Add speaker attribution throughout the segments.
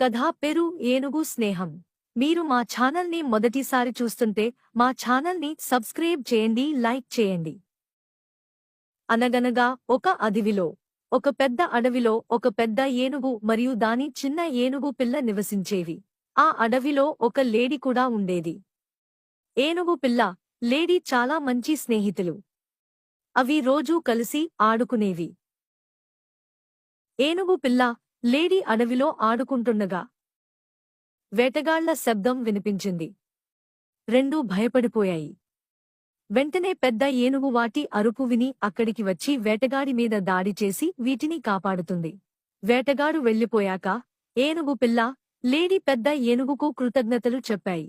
Speaker 1: కథ పేరు ఏనుగు స్నేహం. మీరు మా ఛానల్ని మొదటిసారి చూస్తుంటే మా ఛానల్ని సబ్స్క్రైబ్ చేయండి, లైక్ చేయండి. అనగనగా ఒక అడవిలో, ఒక పెద్ద అడవిలో ఒక పెద్ద ఏనుగు మరియు దాని చిన్న ఏనుగు పిల్ల నివసించేవి. ఆ అడవిలో ఒక లేడీ కూడా ఉండేది. ఏనుగు పిల్ల, లేడీ చాలా మంచి స్నేహితులు. అవి రోజూ కలిసి ఆడుకునేవి. ఏనుగు పిల్ల, లేడీ అడవిలో ఆడుకుంటుండగా వేటగాళ్ల శబ్దం వినిపించింది. రెండూ భయపడిపోయాయి. వెంటనే పెద్ద ఏనుగు వాటి అరుపు విని అక్కడికి వచ్చి వేటగాడి మీద దాడి చేసి వీటిని కాపాడుతుంది. వేటగాడు వెళ్ళిపోయాక ఏనుగు పిల్ల, లేడీ పెద్ద ఏనుగుకు కృతజ్ఞతలు చెప్పాయి.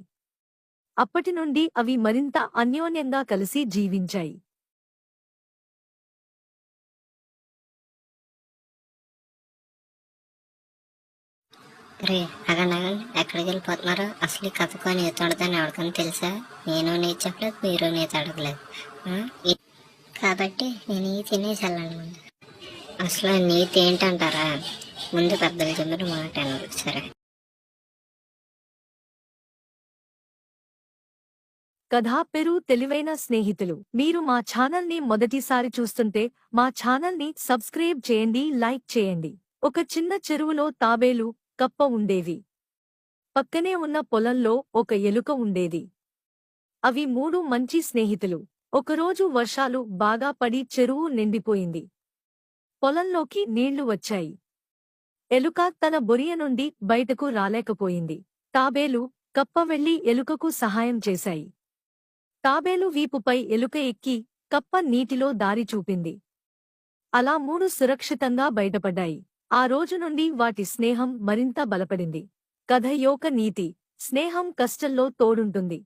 Speaker 1: అప్పటినుండి అవి మరింత అన్యోన్యంగా కలిసి జీవించాయి.
Speaker 2: రే అగండి అగండి, ఎక్కడికి వెళ్ళిపోతున్నారు? అసలు ఈ కథకు నీతి ఉండదని ఎవరికైనా తెలుసా? నేను నీతి చెప్పలేదు, మీరు నీతి అడగలేదు. కాబట్టి నేను ఈ తినేసి వెళ్ళాను. ముందు అసలు నీతి ఏంటంటారా? ముందు పెద్దలు చెప్పిన మాట అన్నారు. సరే,
Speaker 1: కథా పేరు తెలివైన స్నేహితులు. మీరు మా ఛానల్ని మొదటిసారి చూస్తుంటే మా ఛానల్ని సబ్స్క్రైబ్ చేయండి, లైక్ చేయండి. ఒక చిన్న చెరువులో తాబేలు, కప్ప ఉండేవి. పక్కనే ఉన్న పొలంలో ఒక ఎలుక ఉండేది. అవి మూడు మంచి స్నేహితులు. ఒకరోజు వర్షాలు బాగా పడి చెరువు నిండిపోయింది. పొలంలోకి నీళ్లు వచ్చాయి. ఎలుక తన బొరియ నుండి బయటకు రాలేకపోయింది. తాబేలు, కప్ప వెళ్లి ఎలుకకు సహాయం చేశాయి. తాబేలు వీపుపై ఎలుక ఎక్కి కప్ప నీటిలో దారి చూపింది. అలా మూడు సురక్షితంగా బయటపడ్డాయి. ఆ రోజు నుండి వాటి స్నేహం మరింత బలపడింది. కథ యొక్క నీతి: స్నేహం కష్టంలో తోడుంటుంది.